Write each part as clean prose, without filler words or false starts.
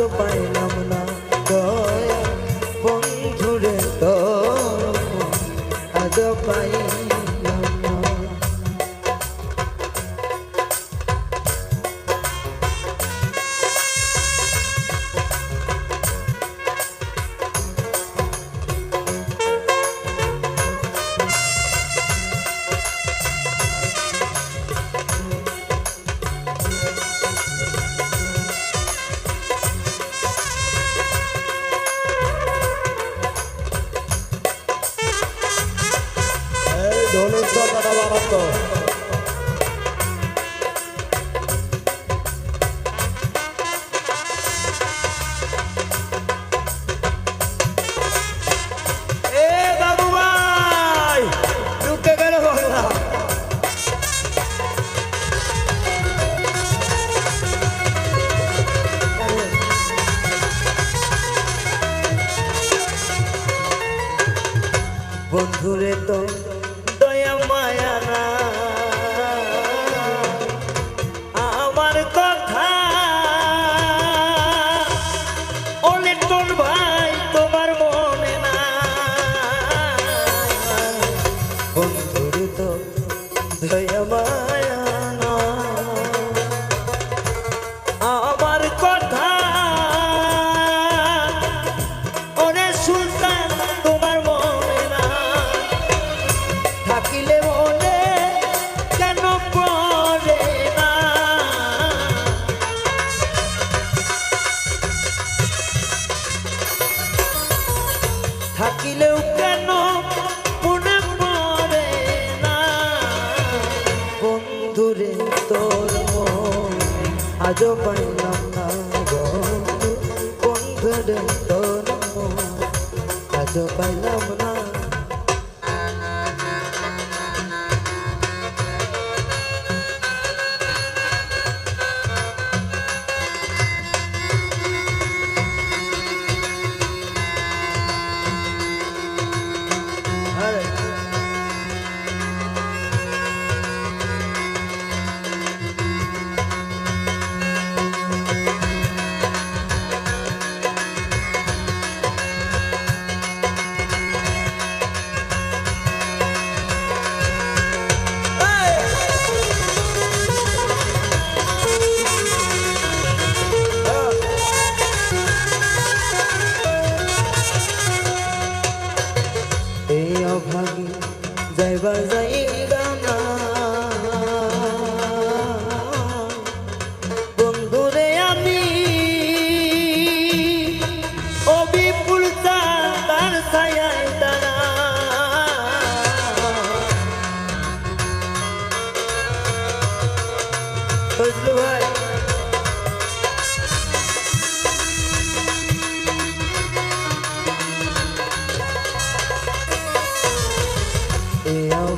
আজও পাইলাম না দয়া বন্ধুরে তোর আজও পাইলাম না। বন্ধুরে তো দয়া মায়া না আমার কথা অনেক তোর ভাই তোমার মনে না। বন্ধুরে তো দয়া মায়া না আমার কথা অনেক সুলতান তোমার মনে না। থাকিলে মনে কেন পড়ে না থাকিলেও কেন মনে পড়ে না। বন্ধুরে তোর মন আজও পাইলাম না বন্ধুরে তোর মন আজও পাইলাম না। অভাগী যাইবার যাইবা না বন্ধুরে আমি অবিপুল তার ছায়ায় দাঁড়া। বুঝলো ভাই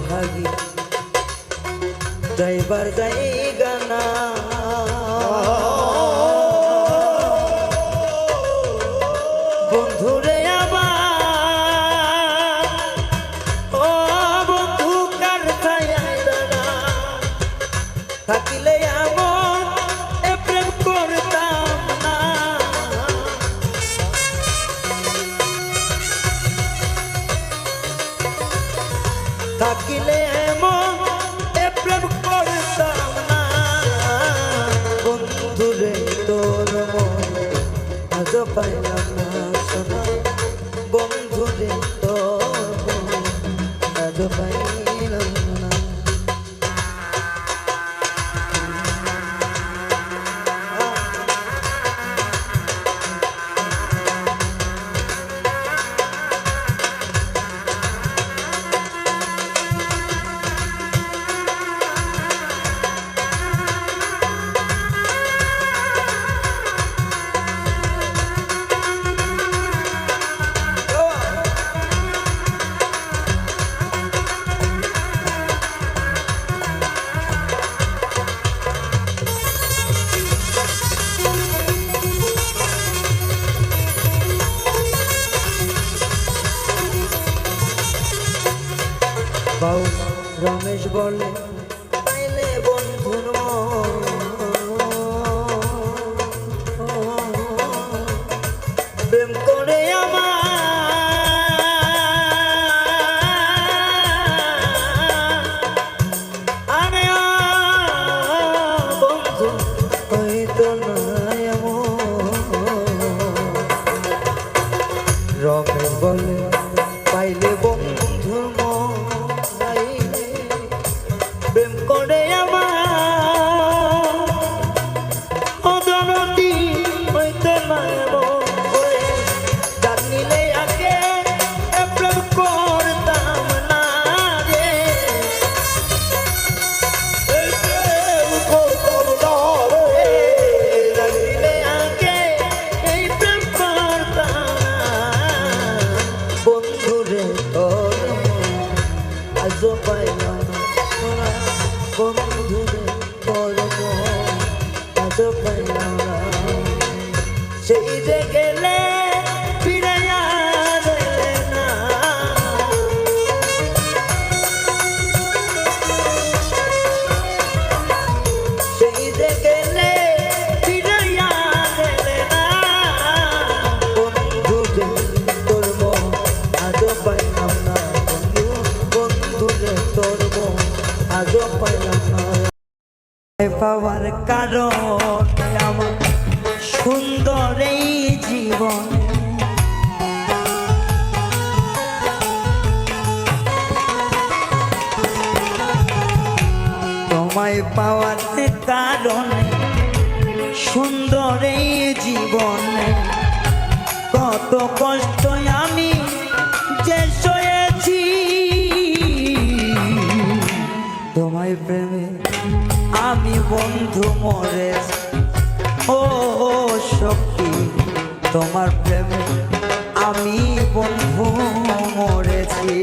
ভাগী যাইবার জায়গা না বন্ধুরে আমার ও বন্ধু কার ছায়ায় দাঁড়া। থাকিলে এমন প্রেম করতাম না থাকিলে এমন প্রেম করতাম না। বন্ধুরে তোর মন আজও পাইলাম না সোনা বন্ধুরে তোর মন আজও পাইলাম না। বাউ রমেশ বলে পাইলে বন্ধুর প্রেম করে আমার অদরদি হইতে না জানিলে আগে প্রেম করতাম না রে জানিলে আগে এই প্রেম করতাম বন্ধুরে তোর আজ পাইলাম বন্ধুরে তোর আজ পাইলাম সেই যে গেলে ফিরে আসবে না সেই যে গেলে ফিরে আসবে না বন্ধুরে তোর আজ পাইলাম না বন্ধুরে তোর আজ পাইলাম না পাওয়ার কারণে আমার সুন্দর এই জীবন তোমায় পাওয়ার কারণে সুন্দর এই জীবন কত কষ্ট আমি যে সয়েছি তোমায় প্রেমে আমি বন্ধু মরেছি ও সখী তোমার প্রেমে আমি বন্ধু মরেছি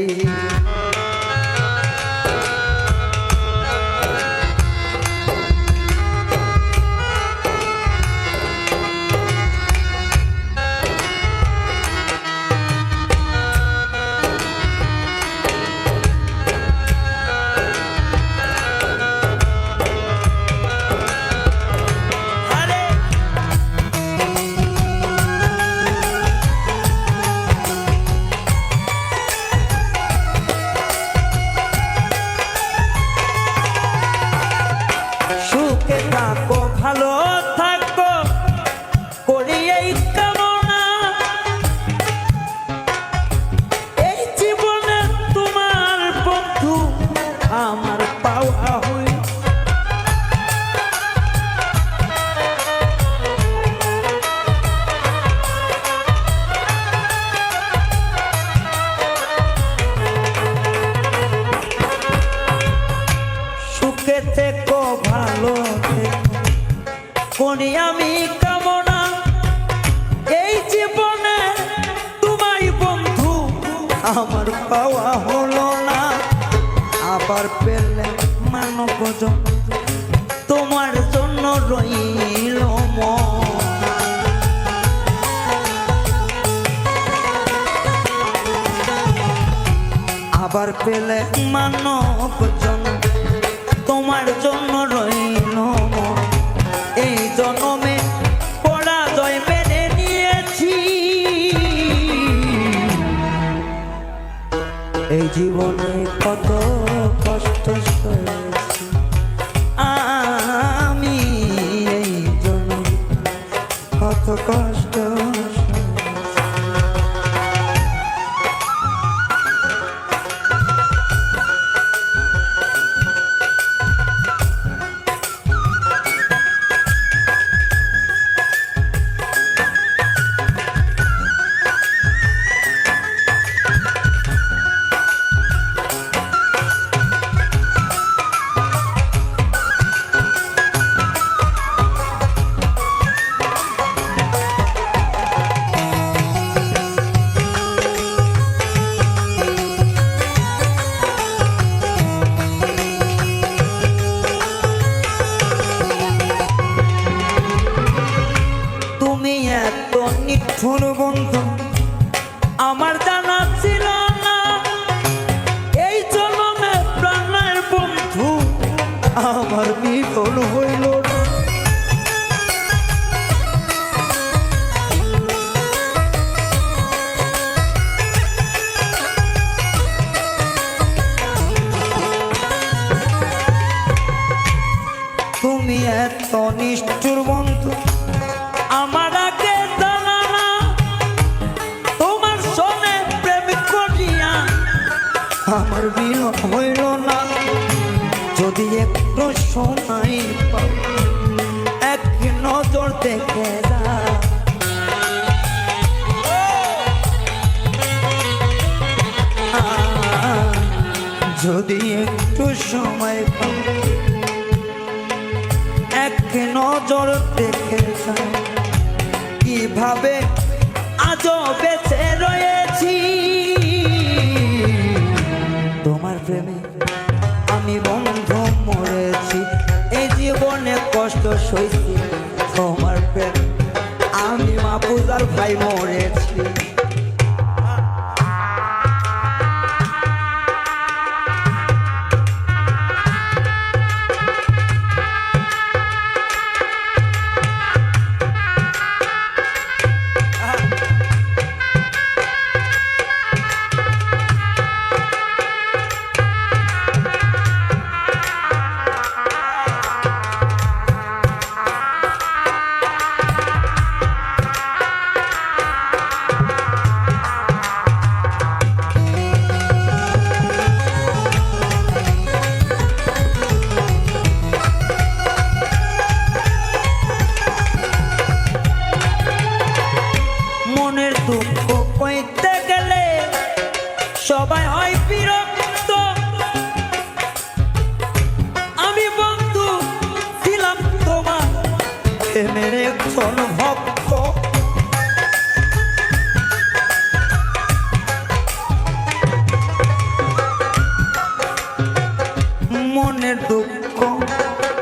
থাকো ভালো থাকো করি এই কামনা এই জীবনে তোমার বন্ধু আমার পাওয়া হই সুখে থেকো ভালো করি আমি কামনা এই জীবনে তোমায় বন্ধু আমার পাওয়া হলো না আবার পেলে মানব তোমার জন্য রইল আবার পেলে মানব তোমার জন্য রইল এই জন্মে পরাজয় মেনে নিয়েছি এই জীবনে কত কষ্ট সয়েছি আমি এই জন্মে কত কষ্ট নিঠুর বন্ধু আমার জানা ছিল না এই জন্মে প্রাণের বন্ধু আমার মিলন হইল না তুমি এত নিষ্ঠুর বন্ধু আমার আগে জানা না তোমার সনে প্রেম করিয়া আমার বিয়ে হইল না যদি একটু সময় পাও এক নজর দেখে যা যদি একটু সময় পাও এক নজর দেখে যা কিভাবে আজও বেঁচে রয়েছি তোমার প্রেমে আমি বন্ধু মরেছি এই জীবনে কষ্ট সইছি তোমার প্রেম আমি মাহফুজার ভাই মরেছি দুঃখ কইতে গেলে সবাই হয় বিরক্ত আমি বন্ধু ছিলাম তোমার প্রেমের একজন ভক্ত মনের দুঃখ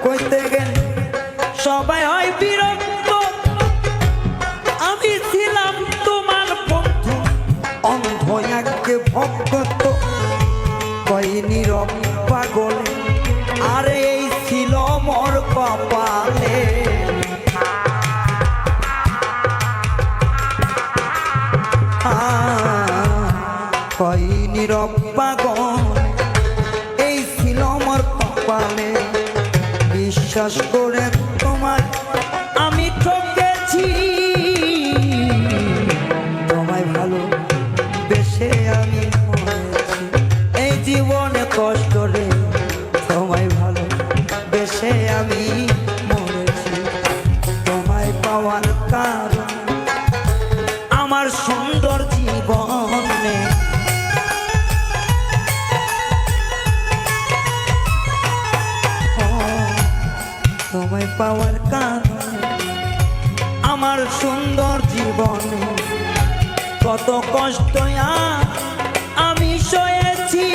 কইতে গেলে সবাই হয় বিরক্ত আমি ছিলাম অন্ধয়াকে ভক্ত কইনি রব পাগলে আরে এই ছিল মোর কপালে কইনি রব পাগলে এই ছিল মোর কপালে বিশ্বাস করে তোমার আমি ঠকেছি তোমায় ভালো বেশে আমি মরেছি এই জীবনে কষ্ট রে তোমায় ভালো বেশে আমি মরেছি তোমায় পাওয়ার কারণ আমার সুন্দর জীবনে তোমায় পাওয়ার কারণ আমার সুন্দর জীবনে কত কষ্ট আমি সয়েছি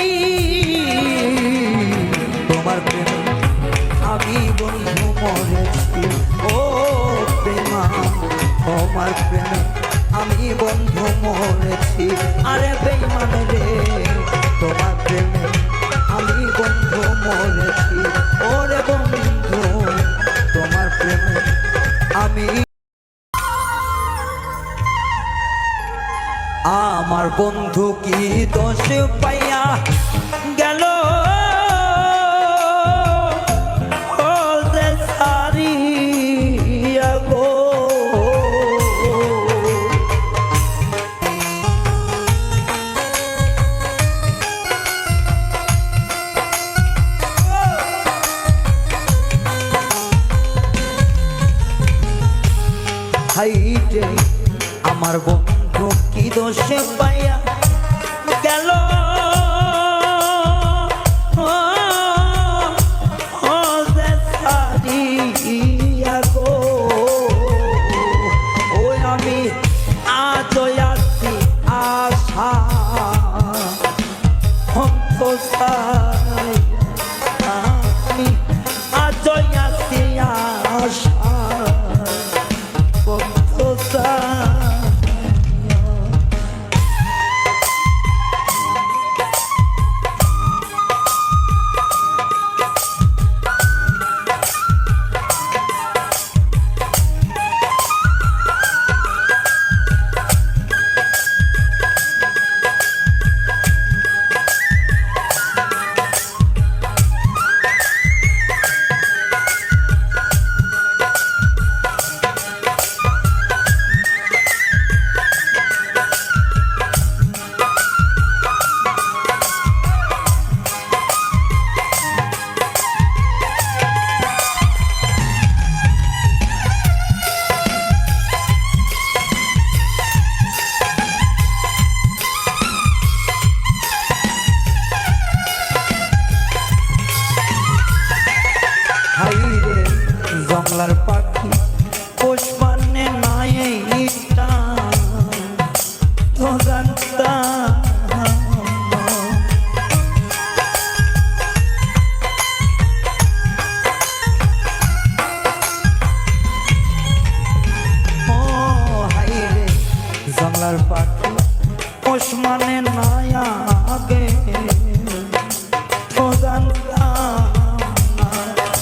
তোমার প্রেমে আমি বন্ধু মরেছি ও প্রেমা তোমার প্রেমে আমি বন্ধু মরেছি আরে বেঈমান রে তোমার প্রেমে আমি বন্ধু মরেছি ওরে বন্ধু তোমার প্রেমে আমি আমার বন্ধু কি দোষ পাইয়া গেল সারিয়া গো হাইটে আমার বন্ধু কি দোষে পাইয়া গেল ওই আমি আজ আছি আশা আমি আজ আছি আশা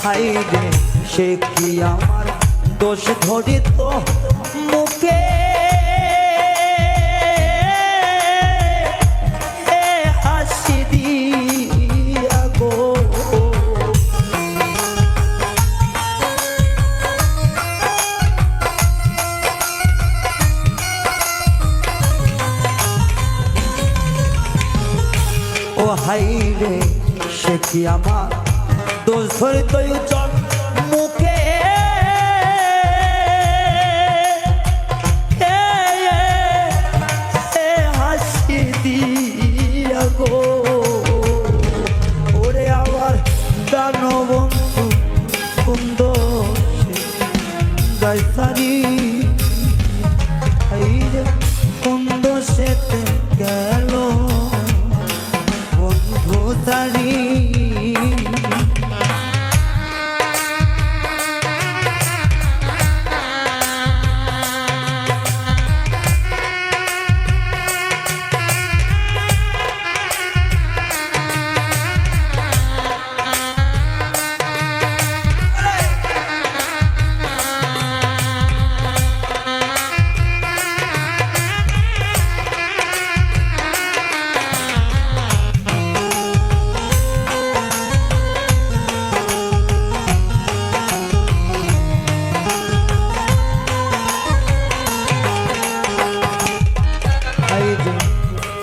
হাই রে সে কি আমার দোষ ধরিত মুখে হাসি দিয়া গো ও হাই রে সে কি আমার দোষ ধরিত মুখে হাসি দিয়া গো ওরে আমার দানবন্ধু কুন্দ গাইসারি কুন্দ সেতে গেল বন্ধু তারি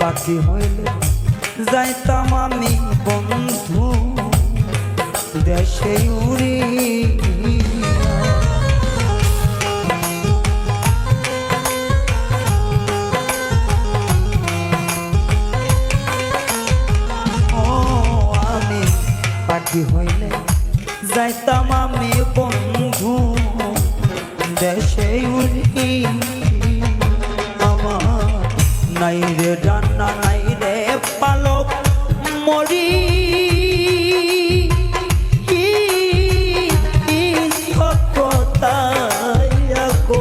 পাখি হইলে যাইতাম আমি বন্ধু দেশে উড়ি ও আমি পাখি হইলে যাইতাম আমি বন্ধু দেশে উড়ি নাই রে ডান্না নাই রে পালক মরি গো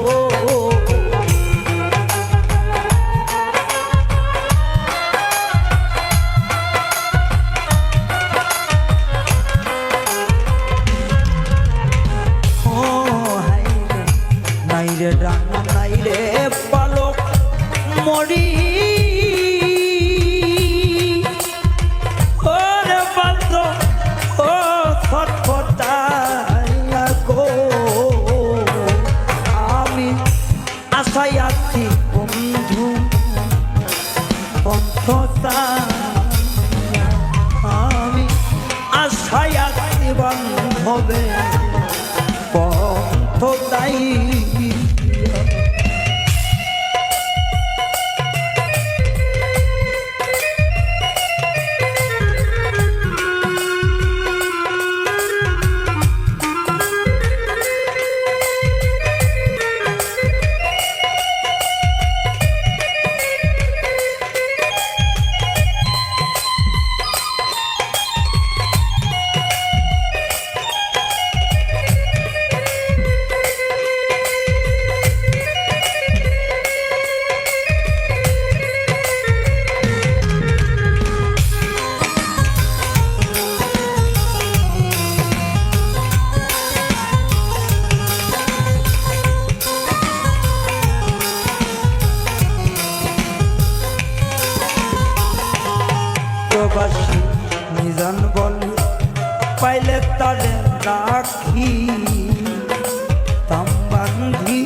ও হাই রে নাই রে ডান্না নাই রে পালক মরি ওরে বন্ধ ও ছটফটাইয়া গো আমি আশায় আছি বন্ধু পন্থতা আমি আশায় আছি বান্ধবে পন্থতাই প্রবাসী নিজান বলে পাইলে তারে রাখি তাম্বান্ধি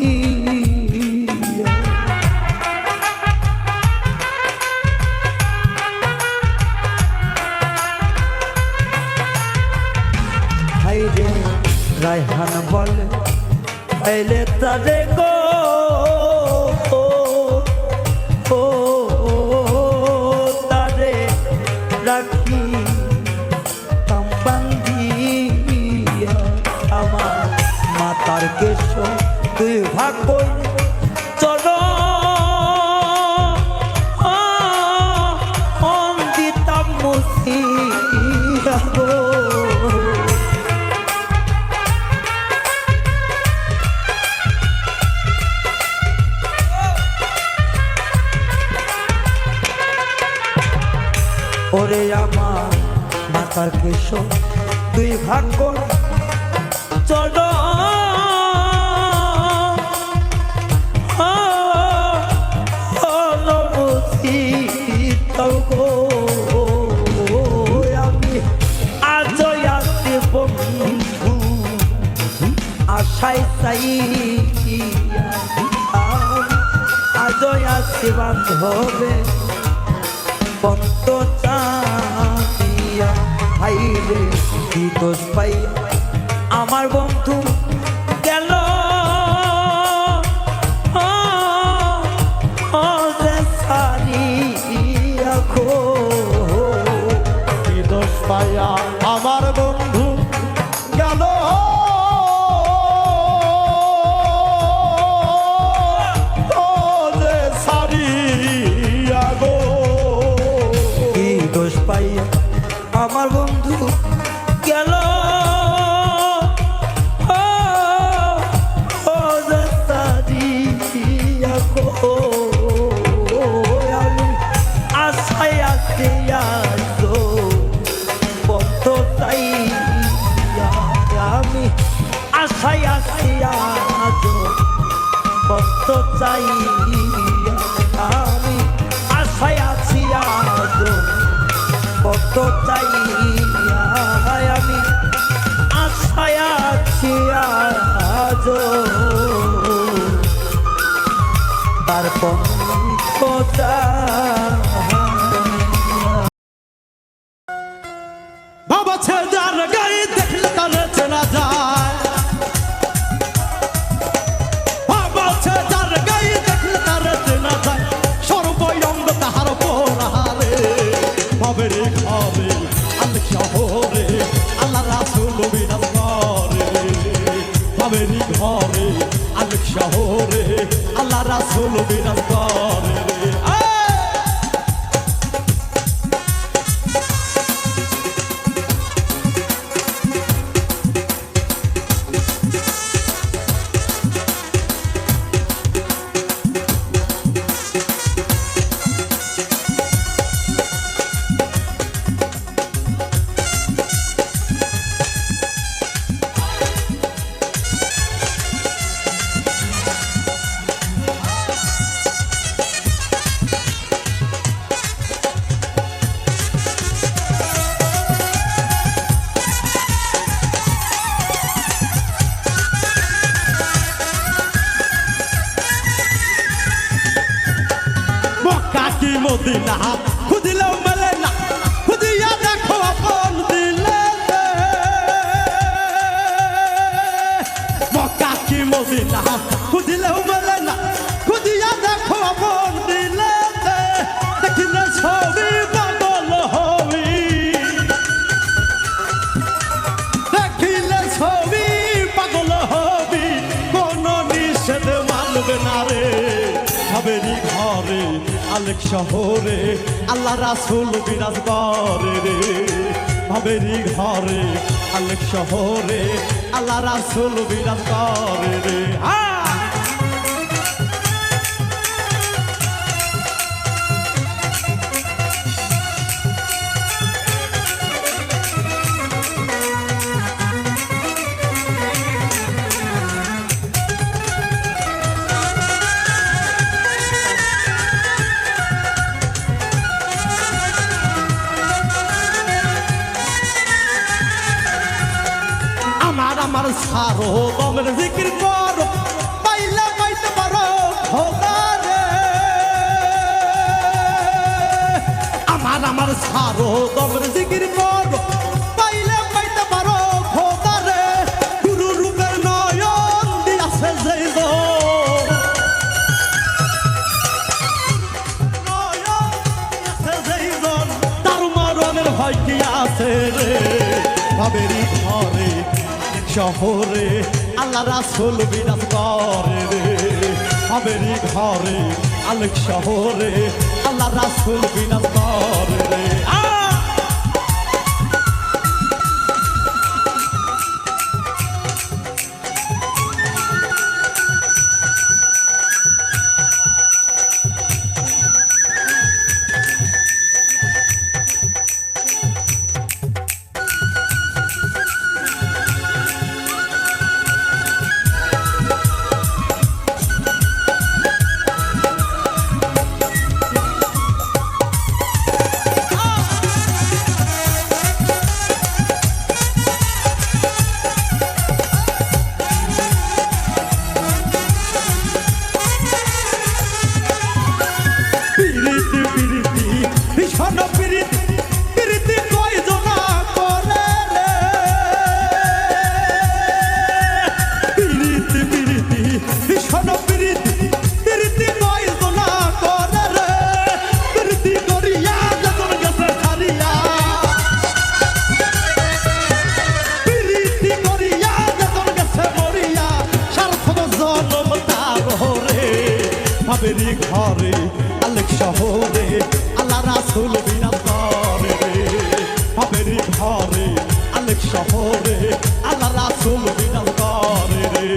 হাই রে রায়হান বলে পাইলে তারে গো রাখি তাম্বান্ধিয়া আমার মাতার কেশ দুই ভাগ চলো দিতাম মুসিয়া গো ওরে আমার মাতার কেশ দুই ভাগ চলো অনুভূতি তগো আমি আজ আসতে বন্ধু আশায় চাই আজ আসতে বান্ধবে বন্ধ চাইয়া হাইরে কি দোষ পাই আমার বন্ধু গেল কি দোষ পাইয়া আমার বন্ধু গেল যে সারিয়া গো কি দোষ পাইয়া আমার বন্ধু গেল আমি আশায় আছি আজ বন্ধ চাই আমি আশায় আছি আজ বন্ধ চাই আমি আশায় আছি আজ তারপর বাবা ছেদার গায়ে দেখলে তার চেনা যায় বাবা ছেদার গায়ে দেখলে তার চেনা যায় সর্বঙ্গ তাহার পোড়ারে বাবের ঘরে আল শহরে আল্লাহ রাসূল বিরাজ করে বাবের ঘরে আল শহরে আল্লাহ রাসূল বিরাজ করে মদিনা খুদিলেও মেলে না খুদিয়া দেখো আপন দিলে মক্কা কি মদিনা খুদিলেও মেলে না খুদিয়া দেখো আপন দিলে দেখিলে ছবি পাগল হবি দেখিলে ছবি পাগল হবি কোন নিষেধ মানবে না রে বাবেরি ঘরে আলেক শহরে আল্লাহ রাসূল বিরাজ করে রে বাবেরি ঘরে আলেক শহরে আল্লাহ রাসূল বিরাজ করে রে আমার সারো দমের জিকির করো পাইলে পাইতে পারো খোদা রে আমার সারো দমের জিকির করো পাইলে পাইতে পারো খোদা রে গুরু রূপের নয়ন দিয়াছে যেই গো নয়ন দিয়াছে যেই গো তার মরণের ভয় কি আছে রে বাবেরি ঘরে শহরে আল্লাহ রাসূল বিরাজ করে রে বাবেরি ঘরে আলেক শহরে আল্লাহ রাসূল বিরাজ করে রে বাবেরি ঘরে আলেক শহরে আল্লাহ রাসূল বিরাজ করে রে বাবেরি ঘরে আলেক শহরে আল্লাহ রাসূল বিরাজ করে রে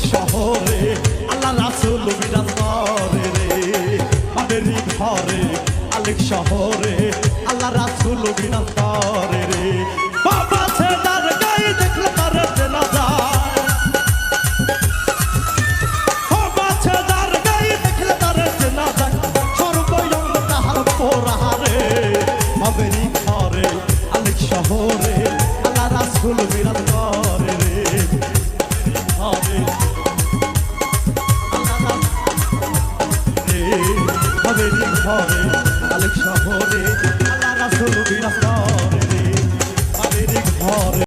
শহরে আল্লাহ রাসূল বিরাজ করে রে বাবেরি ঘরে আলেক শহরে আল্লাহ রাসূল বিরাজ করে রে বাবা ছেদার গায়ে দেখলে তার চেনা যায় বাবা ছেদার গায়ে দেখলে তার চেনা যায় সর্বয়ঙ্গ তাহার পোড়ারে বাবেরি ঘরে আলেক শহরে আল্লাহ রাসূল বিরাজ করে রে ঘরে বাবেরি ঘরে আলেক শহরে আল্লাহ রাসূল বিরাজ করে রে বাবেরি ঘরে